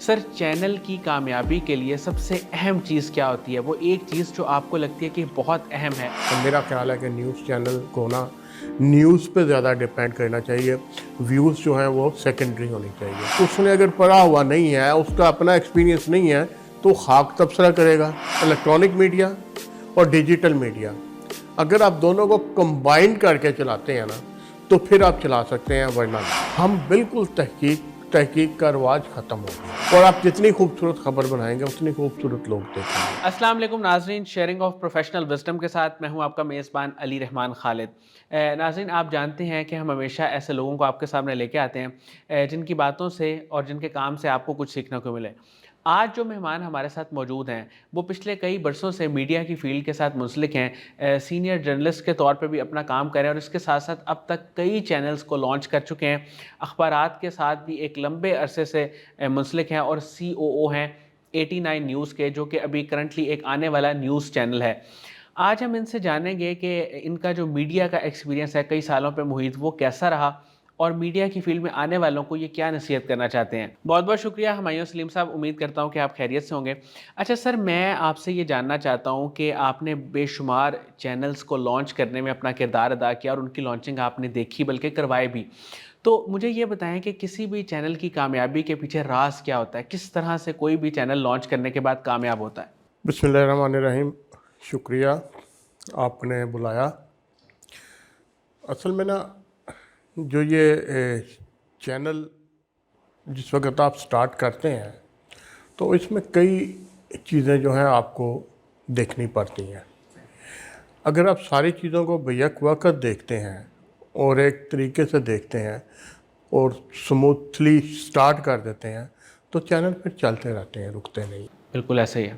سر channel کی کامیابی کے لیے سب سے اہم چیز کیا ہوتی ہے؟ وہ ایک چیز جو آپ کو لگتی ہے کہ بہت اہم ہے۔ میرا خیال ہے کہ نیوز چینل کو نا نیوز پہ زیادہ ڈیپینڈ کرنا چاہیے، ویوز جو ہیں وہ سیکنڈری ہونی چاہیے۔ اس نے اگر پڑھا ہوا نہیں ہے، اس کا اپنا ایکسپیرینس نہیں ہے تو خاک تبصرہ کرے گا۔ الیکٹرانک میڈیا اور ڈیجیٹل میڈیا اگر آپ دونوں کو کمبائن کر کے چلاتے ہیں نا تو پھر آپ چلا سکتے ہیں، ورنہ ہم بالکل تحقیق کا رواج ختم ہو گیا، اور آپ جتنی خوبصورت خبر بنائیں گے اتنی خوبصورت لوگ دیکھیں گے۔ السلام علیکم ناظرین، شیئرنگ آف پروفیشنل وزڈم کے ساتھ میں ہوں آپ کا میزبان علی رحمان خالد۔ ناظرین، آپ جانتے ہیں کہ ہم ہمیشہ ایسے لوگوں کو آپ کے سامنے لے کے آتے ہیں جن کی باتوں سے اور جن کے کام سے آپ کو کچھ سیکھنے کو ملے۔ آج جو مہمان ہمارے ساتھ موجود ہیں وہ پچھلے کئی برسوں سے میڈیا کی فیلڈ کے ساتھ منسلک ہیں، سینئر جرنلسٹ کے طور پہ بھی اپنا کام کر رہے ہیں، اور اس کے ساتھ ساتھ اب تک کئی چینلز کو لانچ کر چکے ہیں، اخبارات کے ساتھ بھی ایک لمبے عرصے سے منسلک ہیں، اور COO ہیں 89 نیوز کے، جو کہ ابھی کرنٹلی ایک آنے والا نیوز چینل ہے۔ آج ہم ان سے جانیں گے کہ ان کا جو میڈیا کا ایکسپیرینس ہے کئی سالوں پہ محیط، وہ کیسا رہا، اور میڈیا کی فیلڈ میں آنے والوں کو یہ کیا نصیحت کرنا چاہتے ہیں۔ بہت بہت شکریہ ہمایوں سلیم صاحب، امید کرتا ہوں کہ آپ خیریت سے ہوں گے۔ اچھا سر، میں آپ سے یہ جاننا چاہتا ہوں کہ آپ نے بے شمار چینلز کو لانچ کرنے میں اپنا کردار ادا کیا، اور ان کی لانچنگ آپ نے دیکھی، بلکہ کروائے بھی۔ تو مجھے یہ بتائیں کہ کسی بھی چینل کی کامیابی کے پیچھے راز کیا ہوتا ہے؟ کس طرح سے کوئی بھی چینل لانچ کرنے کے بعد کامیاب ہوتا ہے؟ بسم اللہ الرحمن الرحیم، شکریہ آپ نے بلایا۔ اصل میں نا جو یہ چینل جس وقت آپ سٹارٹ کرتے ہیں تو اس میں کئی چیزیں جو ہیں آپ کو دیکھنی پڑتی ہیں۔ اگر آپ ساری چیزوں کو بیک وقت دیکھتے ہیں اور ایک طریقے سے دیکھتے ہیں اور سموتھلی سٹارٹ کر دیتے ہیں تو چینل پھر چلتے رہتے ہیں، رکتے نہیں۔ بالکل ایسا ہی ہے۔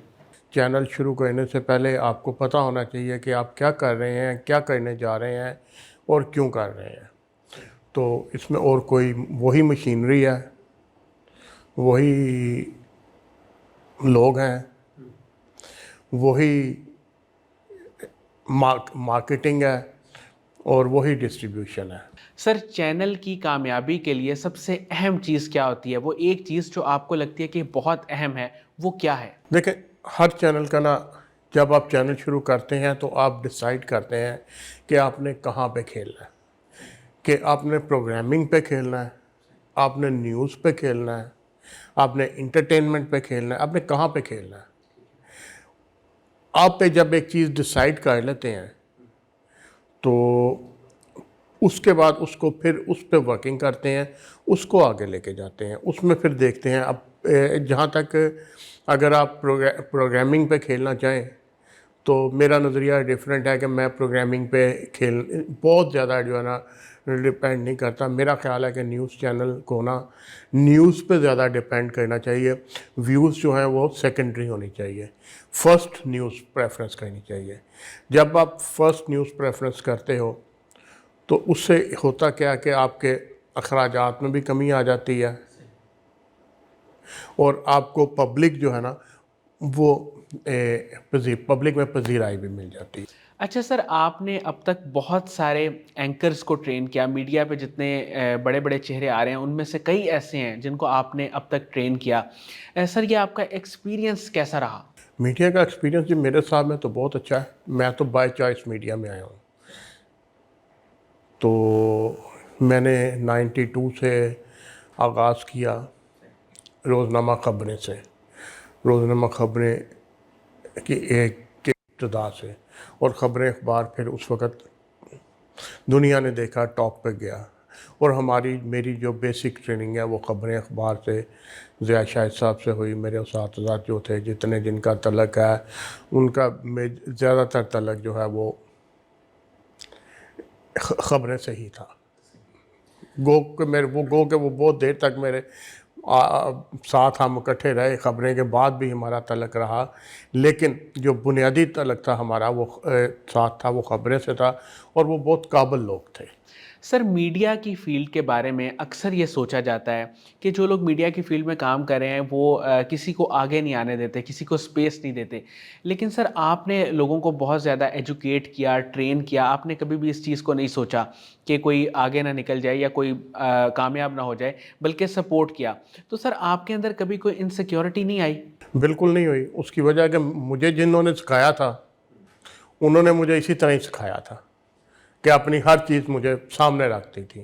چینل شروع کرنے سے پہلے آپ کو پتہ ہونا چاہیے کہ آپ کیا کر رہے ہیں، کیا کرنے جا رہے ہیں اور کیوں کر رہے ہیں۔ تو اس میں اور کوئی وہی مشینری ہے، وہی لوگ ہیں، وہی مارکیٹنگ ہے اور وہی ڈسٹریبیوشن ہے۔ سر چینل کی کامیابی کے لیے سب سے اہم چیز کیا ہوتی ہے؟ وہ ایک چیز جو آپ کو لگتی ہے کہ بہت اہم ہے، وہ کیا ہے؟ دیکھیں، ہر چینل کا نا جب آپ چینل شروع کرتے ہیں تو آپ ڈیسائیڈ کرتے ہیں کہ آپ نے کہاں پہ کھیلنا ہے، کہ آپ نے پروگرامنگ پہ کھیلنا ہے، آپ نے نیوز پہ کھیلنا ہے، آپ نے انٹرٹینمنٹ پہ کھیلنا ہے، آپ نے کہاں پہ کھیلنا ہے۔ آپ پہ جب ایک چیز ڈیسائیڈ کر لیتے ہیں تو اس کے بعد اس کو پھر اس پہ ورکنگ کرتے ہیں، اس کو آگے لے کے جاتے ہیں، اس میں پھر دیکھتے ہیں۔ اب جہاں تک اگر آپ پروگرامنگ پہ کھیلنا چاہیں تو میرا نظریہ ڈیفرنٹ ہے کہ میں پروگرامنگ پہ بہت زیادہ جو ہے نا ڈیپینڈ نہیں کرتا۔ میرا خیال ہے کہ نیوز چینل کو نا نیوز پہ زیادہ ڈیپینڈ کرنا چاہیے، ویوز جو ہیں وہ سیکنڈری ہونی چاہیے، فرسٹ نیوز پریفرنس کرنی چاہیے۔ جب آپ فرسٹ نیوز پریفرنس کرتے ہو تو اس سے ہوتا کیا کہ آپ کے اخراجات میں بھی کمی آ جاتی ہے، اور آپ کو پبلک جو ہے نا وہ پبلک میں پذیرائی بھی مل جاتی ہے۔ اچھا سر، آپ نے اب تک بہت سارے اینکرز کو ٹرین کیا، میڈیا پہ جتنے بڑے بڑے چہرے آ رہے ہیں ان میں سے کئی ایسے ہیں جن کو آپ نے اب تک ٹرین کیا۔ سر یہ آپ کا ایکسپیرینس کیسا رہا؟ میڈیا کا ایکسپیرینس جی میرے ساتھ میں تو بہت اچھا ہے۔ میں تو بائی چوائس میڈیا میں آیا ہوں۔ تو میں نے 92 سے آغاز کیا روزنامہ خبریں سے، روزنامہ خبریں کی ایک ابتدا سے، اور خبریں اخبار پھر اس وقت دنیا نے دیکھا ٹاپ پہ گیا، اور میری جو بیسک ٹریننگ ہے وہ خبریں اخبار سے ضیاء شاہد صاحب سے ہوئی۔ میرے اساتذہ جو تھے جن کا تعلق ہے ان کا زیادہ تر تعلق جو ہے وہ خبریں سے ہی تھا۔ گو کہ وہ بہت دیر تک میرے ساتھ ہم اکٹھے رہے، خبریں کے بعد بھی ہمارا تعلق رہا، لیکن جو بنیادی تعلق تھا ہمارا وہ ساتھ تھا، وہ خبریں سے تھا، اور وہ بہت قابل لوگ تھے۔ سر میڈیا کی فیلڈ کے بارے میں اکثر یہ سوچا جاتا ہے کہ جو لوگ میڈیا کی فیلڈ میں کام کر رہے ہیں وہ کسی کو آگے نہیں آنے دیتے، کسی کو اسپیس نہیں دیتے، لیکن سر آپ نے لوگوں کو بہت زیادہ ایجوکیٹ کیا، ٹرین کیا، آپ نے کبھی بھی اس چیز کو نہیں سوچا کہ کوئی آگے نہ نکل جائے یا کوئی کامیاب نہ ہو جائے، بلکہ سپورٹ کیا۔ تو سر آپ کے اندر کبھی کوئی انسیکیورٹی نہیں آئی؟ بالکل نہیں ہوئی، اس کی وجہ کہ مجھے جنہوں نے سکھایا تھا انہوں نے مجھے اسی طرح ہی سکھایا تھا کہ اپنی ہر چیز مجھے سامنے رکھتی تھی،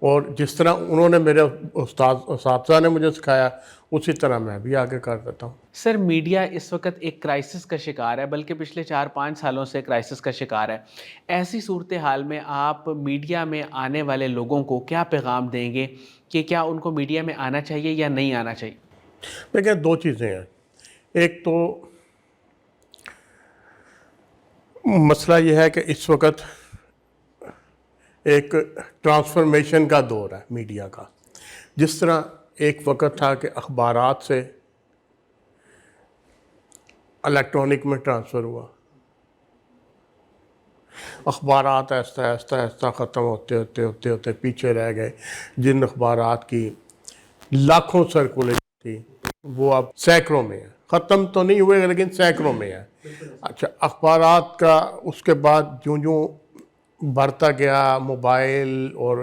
اور جس طرح انہوں نے میرے اساتذہ نے مجھے سکھایا اسی طرح میں بھی آگے کر دیتا ہوں۔ سر میڈیا اس وقت ایک کرائسس کا شکار ہے، بلکہ پچھلے 4-5 سالوں سے کرائسس کا شکار ہے۔ ایسی صورتحال میں آپ میڈیا میں آنے والے لوگوں کو کیا پیغام دیں گے کہ کیا ان کو میڈیا میں آنا چاہیے یا نہیں آنا چاہیے؟ دیکھیں، دو چیزیں ہیں۔ ایک تو مسئلہ یہ ہے کہ اس وقت ایک ٹرانسفارمیشن کا دور ہے میڈیا کا۔ جس طرح ایک وقت تھا کہ اخبارات سے الیکٹرانک میں ٹرانسفر ہوا، اخبارات آہستہ آہستہ آہستہ ختم ہوتے ہوتے ہوتے ہوتے پیچھے رہ گئے۔ جن اخبارات کی لاکھوں سرکولیشن تھی وہ اب سینکڑوں میں ہے، ختم تو نہیں ہوئے لیکن سینکڑوں میں ہے۔ اچھا، اخبارات کا اس کے بعد جوں جوں بڑھتا گیا، موبائل اور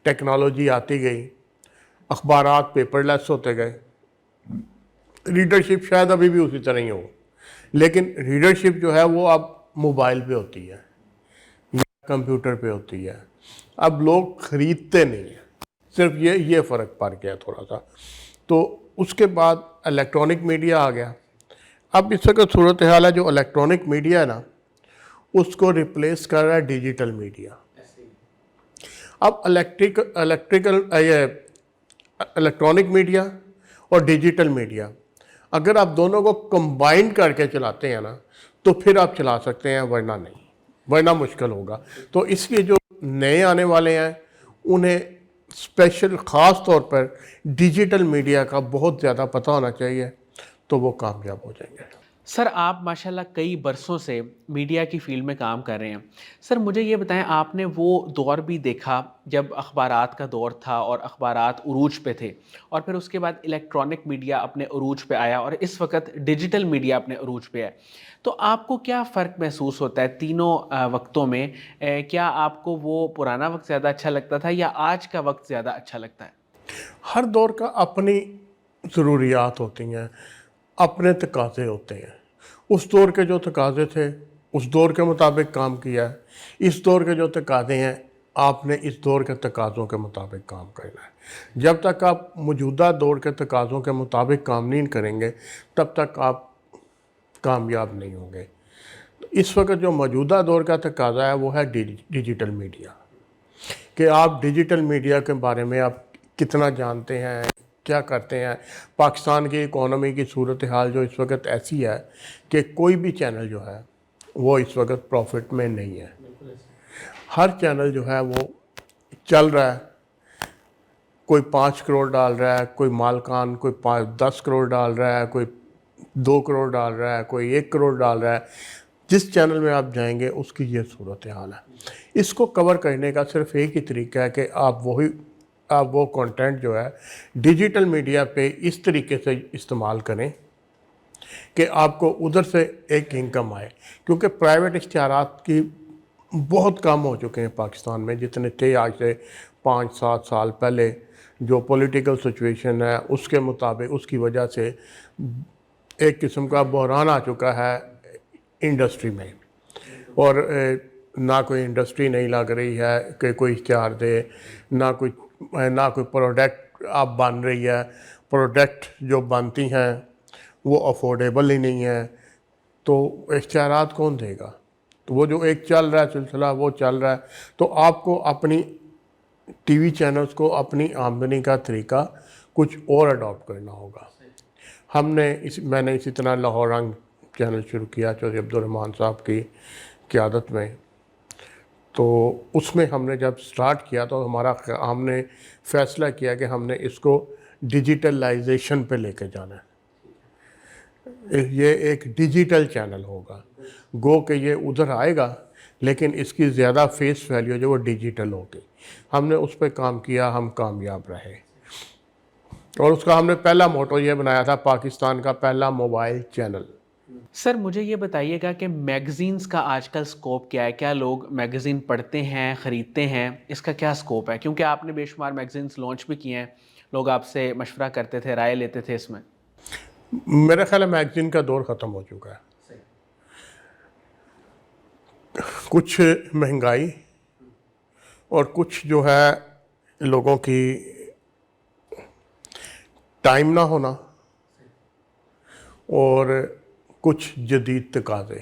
ٹیکنالوجی آتی گئی، اخبارات پیپر لیس ہوتے گئے۔ ریڈرشپ شاید ابھی بھی اسی طرح ہی ہو، لیکن ریڈرشپ جو ہے وہ اب موبائل پہ ہوتی ہے یا کمپیوٹر پہ ہوتی ہے۔ اب لوگ خریدتے نہیں ہیں، صرف یہ فرق پڑ گیا تھوڑا سا۔ تو اس کے بعد الیکٹرانک میڈیا آ گیا۔ اب اس وقت صورتحال ہے جو الیکٹرانک میڈیا ہے نا، اس کو ریپلیس کر رہا ہے ڈیجیٹل میڈیا۔ اب الیکٹرانک میڈیا اور ڈیجیٹل میڈیا اگر آپ دونوں کو کمبائن کر کے چلاتے ہیں نا تو پھر آپ چلا سکتے ہیں، ورنہ نہیں، ورنہ مشکل ہوگا۔ تو اس لیے جو نئے آنے والے ہیں انہیں اسپیشل خاص طور پر ڈیجیٹل میڈیا کا بہت زیادہ پتہ ہونا چاہیے، تو وہ کامیاب ہو جائیں گے۔ سر آپ ماشاءاللہ کئی برسوں سے میڈیا کی فیلڈ میں کام کر رہے ہیں۔ سر مجھے یہ بتائیں، آپ نے وہ دور بھی دیکھا جب اخبارات کا دور تھا اور اخبارات عروج پہ تھے، اور پھر اس کے بعد الیکٹرانک میڈیا اپنے عروج پہ آیا، اور اس وقت ڈیجیٹل میڈیا اپنے عروج پہ ہے۔ تو آپ کو کیا فرق محسوس ہوتا ہے تینوں وقتوں میں؟ کیا آپ کو وہ پرانا وقت زیادہ اچھا لگتا تھا یا آج کا وقت زیادہ اچھا لگتا ہے؟ ہر دور کا اپنی ضروریات ہوتی ہیں، اپنے تقاضے ہوتے ہیں۔ اس دور کے جو تقاضے تھے اس دور کے مطابق کام کیا ہے، اس دور کے جو تقاضے ہیں آپ نے اس دور کے تقاضوں کے مطابق کام کرنا ہے۔ جب تک آپ موجودہ دور کے تقاضوں کے مطابق کام نہیں کریں گے تب تک آپ کامیاب نہیں ہوں گے۔ اس وقت جو موجودہ دور کا تقاضا ہے وہ ہے ڈیجیٹل میڈیا، کہ آپ ڈیجیٹل میڈیا کے بارے میں آپ کتنا جانتے ہیں، کیا کرتے ہیں۔ پاکستان کی اکانومی کی صورتحال جو اس وقت ایسی ہے کہ کوئی بھی چینل جو ہے وہ اس وقت پروفٹ میں نہیں ہے۔ ہر چینل جو ہے وہ چل رہا ہے، کوئی 5 کروڑ ڈال رہا ہے، کوئی مالکان کوئی 10 کروڑ ڈال رہا ہے، کوئی 2 کروڑ ڈال رہا ہے، کوئی 1 کروڑ ڈال رہا ہے۔ جس چینل میں آپ جائیں گے اس کی یہ صورتحال ہے۔ اس کو کور کرنے کا صرف ایک ہی طریقہ ہے کہ آپ وہ کنٹینٹ جو ہے ڈیجیٹل میڈیا پہ اس طریقے سے استعمال کریں کہ آپ کو ادھر سے ایک انکم آئے، کیونکہ پرائیویٹ اشتہارات کی بہت کم ہو چکے ہیں پاکستان میں، جتنے تھے آج سے 5-7 سال پہلے۔ جو پولیٹیکل سچویشن ہے اس کے مطابق اس کی وجہ سے ایک قسم کا بحران آ چکا ہے انڈسٹری میں، اور نہ کوئی انڈسٹری نہیں لگ رہی ہے کہ کوئی اشتہار دے، نہ کوئی پروڈکٹ اب بن رہی ہے۔ پروڈکٹ جو بنتی ہیں وہ افورڈیبل ہی نہیں ہے، تو اشتہارات کون دے گا؟ تو وہ جو ایک چل رہا ہے سلسلہ وہ چل رہا ہے۔ تو آپ کو اپنی ٹی وی چینلز کو اپنی آمدنی کا طریقہ کچھ اور اڈاپٹ کرنا ہوگا۔ میں نے اسی طرح لاہور رنگ چینل شروع کیا چودھری عبدالرحمٰن صاحب کی قیادت میں۔ تو اس میں ہم نے جب سٹارٹ کیا تو ہم نے فیصلہ کیا کہ ہم نے اس کو ڈیجیٹلائزیشن پہ لے کے جانا ہے۔ یہ ایک ڈیجیٹل چینل ہوگا، گو کہ یہ ادھر آئے گا لیکن اس کی زیادہ فیس ویلیو جو وہ ڈیجیٹل ہوگی. ہم نے اس پہ کام کیا, ہم کامیاب رہے, اور اس کا ہم نے پہلا موٹو یہ بنایا تھا, پاکستان کا پہلا موبائل چینل. سر مجھے یہ بتائیے گا کہ میگزینز کا آج کل سکوپ کیا ہے؟ کیا لوگ میگزین پڑھتے ہیں, خریدتے ہیں؟ اس کا کیا سکوپ ہے؟ کیونکہ آپ نے بے شمار میگزینز لانچ بھی کیے ہیں, لوگ آپ سے مشورہ کرتے تھے, رائے لیتے تھے اس میں. میرا خیال ہے میگزین کا دور ختم ہو چکا ہے. کچھ مہنگائی اور کچھ جو ہے لوگوں کی ٹائم نہ ہونا اور کچھ جدید تقاضے,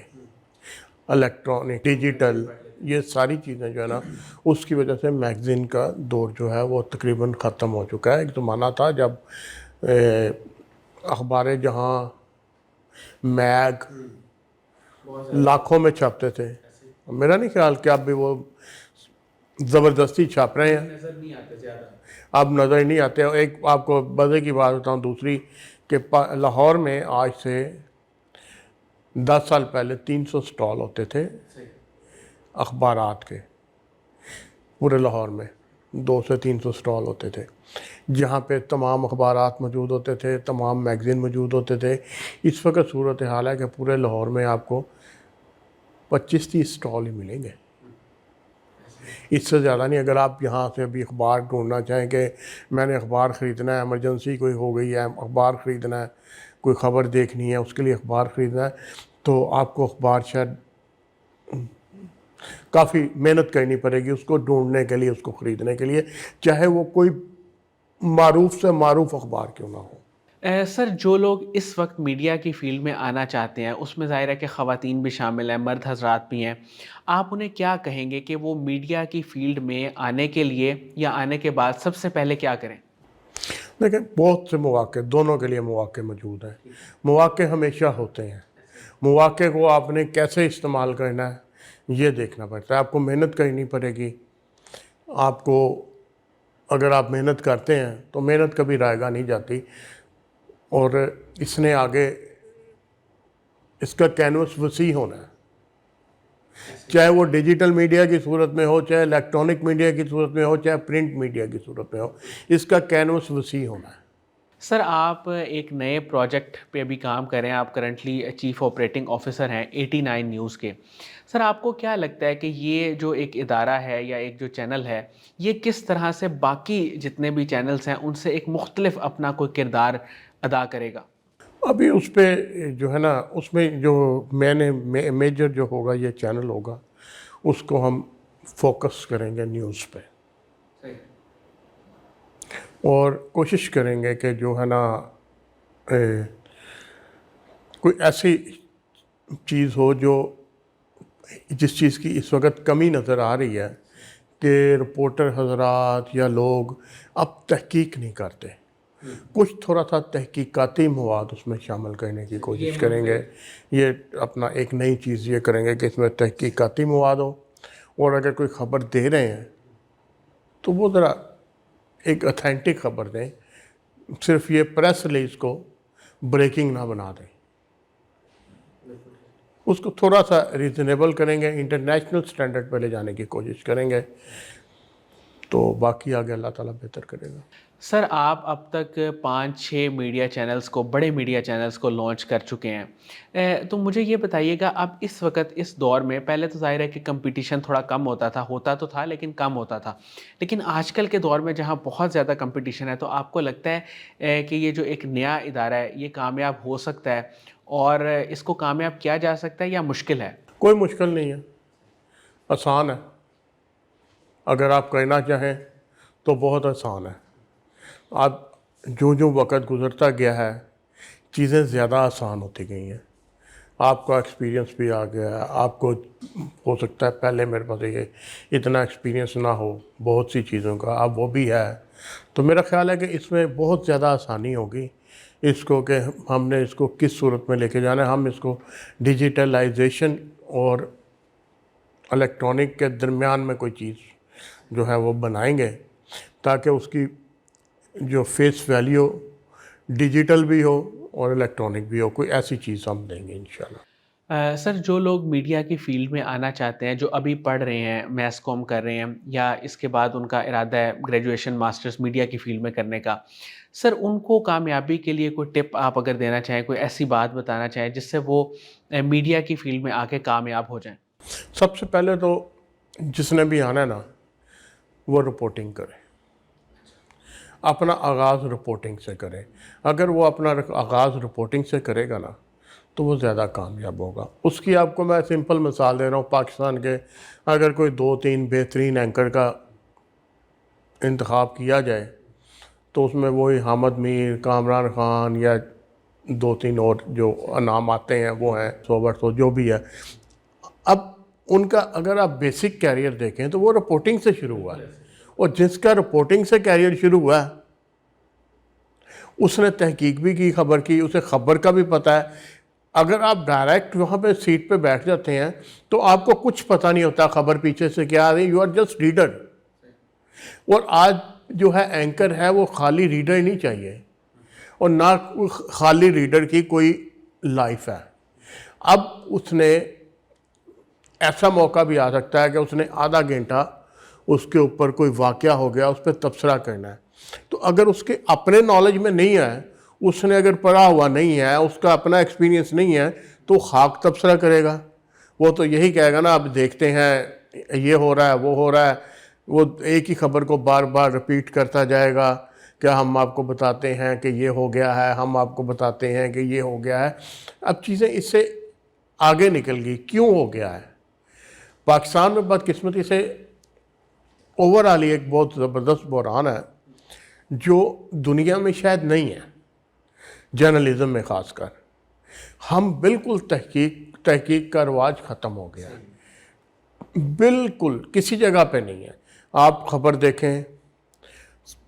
الیکٹرانک, ڈیجیٹل, یہ ساری چیزیں جو ہے نا, اس کی وجہ سے میگزین کا دور جو ہے وہ تقریباً ختم ہو چکا ہے. ایک زمانہ تھا جب اخبار جہاں, میگ لاکھوں میں چھاپتے تھے. میرا نہیں خیال کہ اب بھی وہ زبردستی چھاپ رہے ہیں, اب نظر ہی نہیں آتے. ایک آپ کو مزے کی بات بتاؤں دوسری, کہ لاہور میں آج سے 10 سال پہلے 300 سٹال ہوتے تھے اخبارات کے, پورے لاہور میں 200 سے 300 سٹال ہوتے تھے, جہاں پہ تمام اخبارات موجود ہوتے تھے, تمام میگزین موجود ہوتے تھے. اس وقت صورتحال ہے کہ پورے لاہور میں آپ کو 25-30 سٹال ہی ملیں گے, اس سے زیادہ نہیں. اگر آپ یہاں سے ابھی اخبار ڈھونڈنا چاہیں کہ میں نے اخبار خریدنا ہے, ایمرجنسی کوئی ہو گئی ہے, اخبار خریدنا ہے, کوئی خبر دیکھنی ہے, اس کے لیے اخبار خریدنا ہے, تو آپ کو اخبار شاید کافی محنت کرنی پڑے گی اس کو ڈھونڈنے کے لیے, اس کو خریدنے کے لیے, چاہے وہ کوئی معروف سے معروف اخبار کیوں نہ ہو. سر جو لوگ اس وقت میڈیا کی فیلڈ میں آنا چاہتے ہیں, اس میں ظاہر ہے کہ خواتین بھی شامل ہیں, مرد حضرات بھی ہیں, آپ انہیں کیا کہیں گے کہ وہ میڈیا کی فیلڈ میں آنے کے لیے یا آنے کے بعد سب سے پہلے کیا کریں؟ دیکھیں, بہت سے مواقع, دونوں کے لیے مواقع موجود ہیں. مواقع ہمیشہ ہوتے ہیں, مواقع کو آپ نے کیسے استعمال کرنا ہے یہ دیکھنا پڑتا ہے. آپ کو محنت کرنی پڑے گی. آپ کو, اگر آپ محنت کرتے ہیں تو محنت کبھی رائے گاہ نہیں جاتی, اور اس نے آگے اس کا کینوس وسیع ہونا ہے, چاہے وہ ڈیجیٹل میڈیا کی صورت میں ہو, چاہے الیکٹرانک میڈیا کی صورت میں ہو, چاہے پرنٹ میڈیا کی صورت میں ہو, اس کا کینوس وسیع ہونا ہے. سر آپ ایک نئے پروجیکٹ پہ بھی کام کر رہے ہیں, آپ کرنٹلی چیف آپریٹنگ آفیسر ہیں 89 نیوز کے. سر آپ کو کیا لگتا ہے کہ یہ جو ایک ادارہ ہے یا ایک جو چینل ہے, یہ کس طرح سے باقی جتنے بھی چینلز ہیں ان سے ایک مختلف اپنا کوئی کردار ادا کرے گا؟ ابھی اس پہ جو ہے نا, اس میں جو میجر جو ہوگا یہ چینل ہوگا, اس کو ہم فوکس کریں گے نیوز پہ, اور کوشش کریں گے کہ جو ہے نا کوئی ایسی چیز ہو جو, جس چیز کی اس وقت کمی نظر آ رہی ہے کہ رپورٹر حضرات یا لوگ اب تحقیق نہیں کرتے, کچھ تھوڑا سا تحقیقاتی مواد اس میں شامل کرنے کی کوشش کریں گے. یہ اپنا ایک نئی چیز یہ کریں گے کہ اس میں تحقیقاتی مواد ہو, اور اگر کوئی خبر دے رہے ہیں تو وہ ذرا ایک اتھینٹک خبر دیں, صرف یہ پریس ریلیز کو بریکنگ نہ بنا دیں. اس کو تھوڑا سا ریزنیبل کریں گے, انٹرنیشنل سٹینڈرڈ پہ لے جانے کی کوشش کریں گے, تو باقی آگے اللہ تعالیٰ بہتر کرے گا. سر آپ اب تک 5-6 میڈیا چینلز کو, بڑے میڈیا چینلز کو لانچ کر چکے ہیں, تو مجھے یہ بتائیے گا اب اس وقت اس دور میں, پہلے تو ظاہر ہے کہ کمپٹیشن تھوڑا کم ہوتا تو تھا لیکن کم ہوتا تھا, لیکن آج کل کے دور میں جہاں بہت زیادہ کمپٹیشن ہے, تو آپ کو لگتا ہے کہ یہ جو ایک نیا ادارہ ہے یہ کامیاب ہو سکتا ہے, اور اس کو کامیاب کیا جا سکتا ہے یا مشکل ہے؟ کوئی مشکل نہیں ہے, آسان ہے. اگر آپ کرنا چاہیں تو بہت آسان ہے. آپ جو وقت گزرتا گیا ہے چیزیں زیادہ آسان ہوتی گئی ہیں. آپ کا ایکسپیرینس بھی آ گیا ہے, آپ کو ہو سکتا ہے پہلے میرے پاس یہ اتنا ایکسپیرینس نہ ہو بہت سی چیزوں کا, اب وہ بھی ہے. تو میرا خیال ہے کہ اس میں بہت زیادہ آسانی ہوگی اس کو, کہ ہم نے اس کو کس صورت میں لے کے جانا ہے. ہم اس کو ڈیجیٹلائزیشن اور الیکٹرانک کے درمیان میں کوئی چیز جو ہے وہ بنائیں گے, تاکہ اس کی جو فیس ویلیو ڈیجیٹل بھی ہو اور الیکٹرانک بھی ہو, کوئی ایسی چیز ہم دیں گے انشاءاللہ. سر جو لوگ میڈیا کی فیلڈ میں آنا چاہتے ہیں، جو ابھی پڑھ رہے ہیں، میس کام کر رہے ہیں یا اس کے بعد ان کا ارادہ ہے گریجویشن ماسٹرز میڈیا کی فیلڈ میں کرنے کا، سر ان کو کامیابی کے لیے کوئی ٹپ آپ اگر دینا چاہیں، کوئی ایسی بات بتانا چاہیں جس سے وہ میڈیا کی فیلڈ میں آ کے کامیاب ہو جائیں؟ سب سے پہلے تو جس نے بھی آنا ہے نا، وہ رپورٹنگ کرے، اپنا آغاز رپورٹنگ سے کرے. اگر وہ اپنا آغاز رپورٹنگ سے کرے گا نا تو وہ زیادہ کامیاب ہوگا. اس کی آپ کو میں سمپل مثال دے رہا ہوں. پاکستان کے اگر کوئی 2-3 بہترین اینکر کا انتخاب کیا جائے تو اس میں وہی حامد میر، کامران خان یا 2-3 اور جو نام آتے ہیں وہ ہیں، سو جو بھی ہے. اب ان کا اگر آپ بیسک کیریئر دیکھیں تو وہ رپورٹنگ سے شروع ہوا ہے، اور جس کا رپورٹنگ سے کیریئر شروع ہوا ہے اس نے تحقیق بھی کی، خبر کی، اسے خبر کا بھی پتہ ہے. اگر آپ ڈائریکٹ وہاں پہ سیٹ پہ بیٹھ جاتے ہیں تو آپ کو کچھ پتہ نہیں ہوتا خبر پیچھے سے کیا آ رہی. You are just reader. اور آج جو ہے اینکر ہے وہ خالی ریڈر ہی نہیں چاہیے، اور نہ خالی ریڈر کی کوئی لائف ہے. اب اس نے ایسا موقع بھی آ سکتا ہے کہ اس نے آدھا گھنٹہ اس کے اوپر کوئی واقعہ ہو گیا، اس پہ تبصرہ کرنا ہے. تو اگر اس کے اپنے نالج میں نہیں ہے، اس نے اگر پڑھا ہوا نہیں ہے، اس کا اپنا ایکسپیرینس نہیں ہے، تو خاک تبصرہ کرے گا. وہ تو یہی کہے گا نا، اب دیکھتے ہیں یہ ہو رہا ہے وہ ہو رہا ہے. وہ ایک ہی خبر کو بار بار رپیٹ کرتا جائے گا کہ ہم آپ کو بتاتے ہیں کہ یہ ہو گیا ہے، ہم آپ کو بتاتے ہیں کہ یہ ہو گیا ہے. اب چیزیں اس سے آگے نکل گئی. کیوں ہو گیا ہے؟ پاکستان میں بدقسمتی سے اوورآل ایک بہت زبردست بحران ہے جو دنیا میں شاید نہیں ہے، جرنلزم میں خاص کر. ہم بالکل تحقیق کا رواج ختم ہو گیا ہے، بالکل کسی جگہ پہ نہیں ہے. آپ خبر دیکھیں،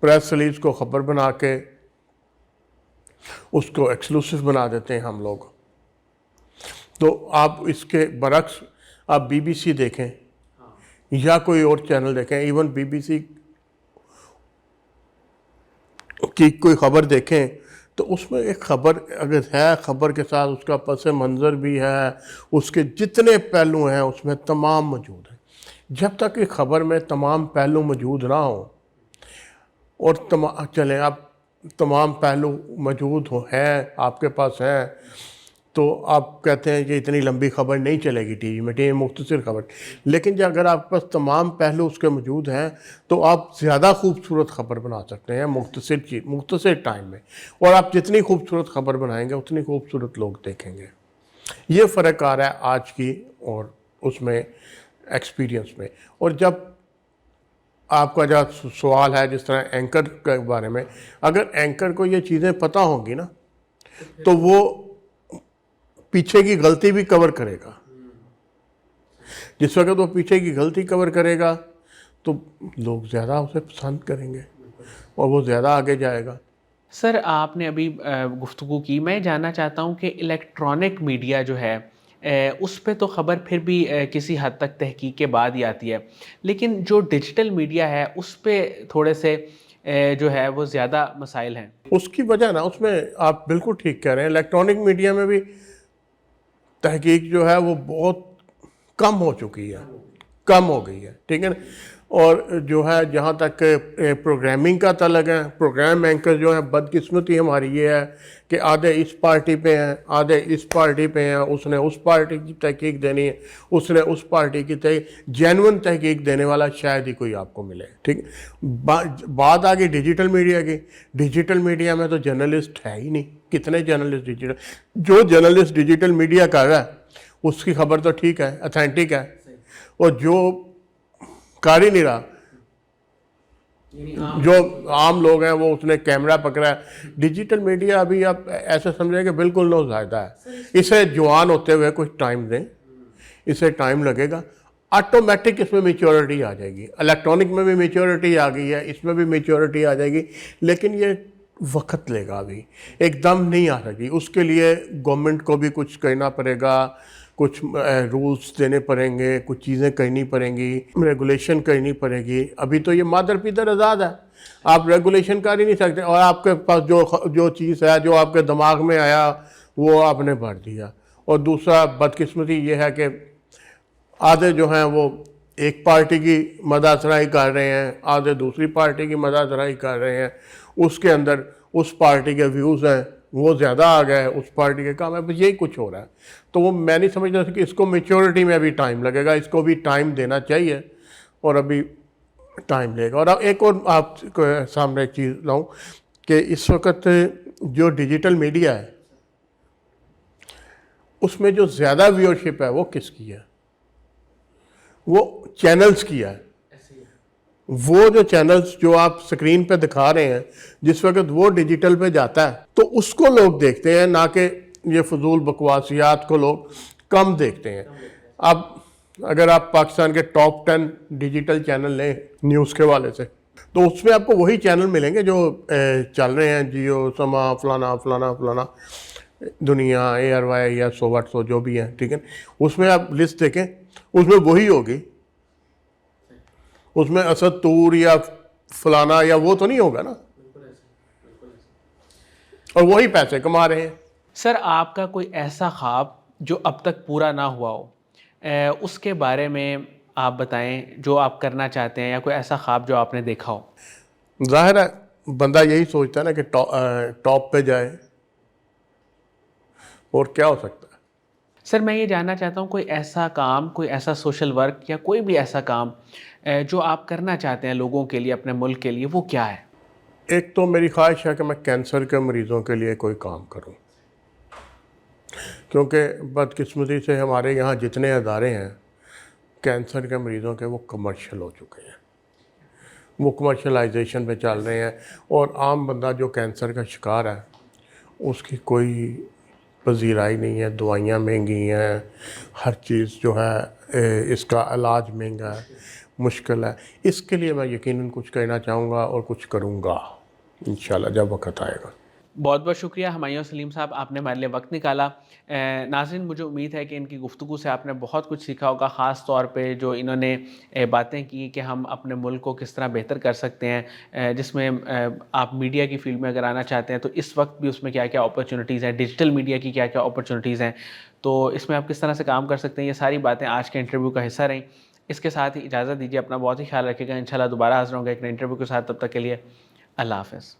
پریس ریلیز کو خبر بنا کے اس کو ایکسکلوسیو بنا دیتے ہیں ہم لوگ. تو آپ اس کے برعکس آپ بی بی سی دیکھیں یا کوئی اور چینل دیکھیں، ایون بی بی سی کی کوئی خبر دیکھیں تو اس میں ایک خبر اگر ہے، خبر کے ساتھ اس کا پس منظر بھی ہے، اس کے جتنے پہلو ہیں اس میں تمام موجود ہیں. جب تک کہ خبر میں تمام پہلو موجود نہ ہوں، اور چلیں آپ تمام پہلو موجود ہیں، آپ کے پاس ہیں، تو آپ کہتے ہیں کہ اتنی لمبی خبر نہیں چلے گی ٹی وی میں، ٹی وی مختصر خبر. لیکن جو اگر آپ کے پاس تمام پہلو اس کے موجود ہیں تو آپ زیادہ خوبصورت خبر بنا سکتے ہیں مختصر ٹائم میں. اور آپ جتنی خوبصورت خبر بنائیں گے اتنی خوبصورت لوگ دیکھیں گے. یہ فرق آ رہا ہے آج کی اور اس میں ایکسپیرینس میں. اور جب آپ کا جو سوال ہے جس طرح اینکر کے بارے میں، اگر اینکر کو یہ چیزیں پتہ ہوں گی نا تو وہ پیچھے کی غلطی بھی کور کرے گا. جس وقت وہ پیچھے کی غلطی کور کرے گا تو لوگ زیادہ اسے پسند کریں گے اور وہ زیادہ آگے جائے گا. سر آپ نے ابھی گفتگو کی، میں جاننا چاہتا ہوں کہ الیکٹرانک میڈیا جو ہے اس پہ تو خبر پھر بھی کسی حد تک تحقیق کے بعد ہی آتی ہے، لیکن جو ڈیجیٹل میڈیا ہے اس پہ تھوڑے سے جو ہے وہ زیادہ مسائل ہیں. اس کی وجہ نا، اس میں آپ بالکل ٹھیک کہہ رہے ہیں، الیکٹرانک میڈیا میں بھی تحقیق جو ہے وہ بہت کم ہو چکی ہے، کم ہو گئی ہے، ٹھیک ہے نا. اور جو ہے جہاں تک پروگرامنگ کا تعلق ہے، پروگرام اینکر جو ہے، بدقسمتی ہماری یہ ہے کہ آدھے اس پارٹی پہ ہیں، آدھے اس پارٹی پہ ہیں. اس نے اس پارٹی کی تحقیق دینی ہے، اس نے اس پارٹی کی جینون تحقیق دینے والا شاید ہی کوئی آپ کو ملے. ٹھیک. بات آ گئی ڈیجیٹل میڈیا کی. ڈیجیٹل میڈیا میں تو جرنلسٹ ہے ہی نہیں. کتنے جرنلسٹ جو جرنلسٹ ڈیجیٹل میڈیا کر رہا ہے اس کی خبر تو ٹھیک ہے، اتھینٹک ہے، اور جو کر ہی نہیں رہا، جو عام لوگ ہیں وہ اس نے کیمرہ پکڑا ہے. ڈیجیٹل میڈیا ابھی آپ ایسے سمجھیں کہ بالکل نوزائیدہ ہے. اسے جوان ہوتے ہوئے کچھ ٹائم دیں، اسے ٹائم لگے گا. آٹومیٹک اس میں میچورٹی آ جائے گی. الیکٹرانک میں بھی میچورٹی آ گئی ہے، اس میں بھی میچورٹی آ جائے گی، لیکن یہ وقت لے گا. ابھی ایک دم نہیں آ سکتی. اس کے لیے گورنمنٹ کو بھی کچھ کرنا پڑے گا، کچھ رولز دینے پڑیں گے، کچھ چیزیں کرنی پڑیں گی، ریگولیشن کرنی پڑے گی. ابھی تو یہ مادر پیدر آزاد ہے، آپ ریگولیشن کر ہی نہیں سکتے. اور آپ کے پاس جو چیز ہے، جو آپ کے دماغ میں آیا وہ آپ نے بھر دیا. اور دوسرا بدقسمتی یہ ہے کہ آدھے جو ہیں وہ ایک پارٹی کی مداح ثنائی کر رہے ہیں، آدھے دوسری پارٹی کی مداح ثنائی کر رہے ہیں، اس کے اندر اس پارٹی کے ویوز ہیں وہ زیادہ آ گئے، اس پارٹی کے کام ہے، بس یہی کچھ ہو رہا ہے. تو وہ میں نہیں سمجھتا کہ اس کو میچورٹی میں ابھی ٹائم لگے گا، اس کو بھی ٹائم دینا چاہیے اور ابھی ٹائم لے گا. اور اب ایک اور آپ کو سامنے ایک چیز لاؤں کہ اس وقت جو ڈیجیٹل میڈیا ہے اس میں جو زیادہ ویورشپ ہے وہ کس کی ہے؟ وہ چینلز کی ہے. وہ جو چینلز جو آپ سکرین پہ دکھا رہے ہیں جس وقت وہ ڈیجیٹل پہ جاتا ہے تو اس کو لوگ دیکھتے ہیں، نہ کہ یہ فضول بکواسیات کو لوگ کم دیکھتے ہیں. اب اگر آپ پاکستان کے ٹاپ 10 ڈیجیٹل چینل لیں نیوز کے والے سے تو اس میں آپ کو وہی چینل ملیں گے جو چل رہے ہیں، جیو، سما، فلانا فلانا فلانا، دنیا، ARY یا 100 جو بھی ہیں، ٹھیک ہے. اس میں آپ لسٹ دیکھیں، اس میں وہی ہوگی، اس میں اسد طور یا فلانا یا وہ تو نہیں ہوگا نا، اور وہی پیسے کما رہے ہیں. سر آپ کا کوئی ایسا خواب جو اب تک پورا نہ ہوا ہو، اس کے بارے میں آپ بتائیں جو آپ کرنا چاہتے ہیں، یا کوئی ایسا خواب جو آپ نے دیکھا ہو. ظاہر ہے بندہ یہی سوچتا ہے نا کہ ٹاپ پہ جائے، اور کیا ہو سکتا ہے. سر میں یہ جاننا چاہتا ہوں کوئی ایسا کام، کوئی ایسا سوشل ورک یا کوئی بھی ایسا کام جو آپ کرنا چاہتے ہیں لوگوں کے لیے، اپنے ملک کے لیے، وہ کیا ہے؟ ایک تو میری خواہش ہے کہ میں کینسر کے مریضوں کے لیے کوئی کام کروں، کیونکہ بدقسمتی سے ہمارے یہاں جتنے ادارے ہیں کینسر کے مریضوں کے وہ کمرشل ہو چکے ہیں، وہ کمرشلائزیشن پہ چل رہے ہیں، اور عام بندہ جو کینسر کا شکار ہے اس کی کوئی پذیرائی نہیں ہے. دوائیاں مہنگی ہیں، ہر چیز جو ہے اس کا علاج مہنگا ہے، مشکل ہے. اس کے لیے میں یقیناً کچھ کہنا چاہوں گا اور کچھ کروں گا انشاءاللہ جب وقت آئے گا. بہت بہت شکریہ ہمایوں سلیم صاحب، آپ نے ہمارے لیے وقت نکالا. ناظرین، مجھے امید ہے کہ ان کی گفتگو سے آپ نے بہت کچھ سیکھا ہوگا، خاص طور پہ جو انہوں نے باتیں کی کہ ہم اپنے ملک کو کس طرح بہتر کر سکتے ہیں، جس میں آپ میڈیا کی فیلڈ میں اگر آنا چاہتے ہیں تو اس وقت بھی اس میں کیا کیا اپرچونیٹیز ہیں، ڈیجیٹل میڈیا کی کیا کیا اپرچونیٹیز ہیں، تو اس میں آپ کس طرح سے کام کر سکتے ہیں. یہ ساری باتیں آج کے انٹرویو کا حصہ رہیں. اس کے ساتھ ہی اجازت دیجیے، اپنا بہت ہی خیال رکھیے گا. انشاءاللہ دوبارہ حاضر ہوں گا ایک نئے انٹرویو کے ساتھ. تب تک کے لیے اللہ حافظ.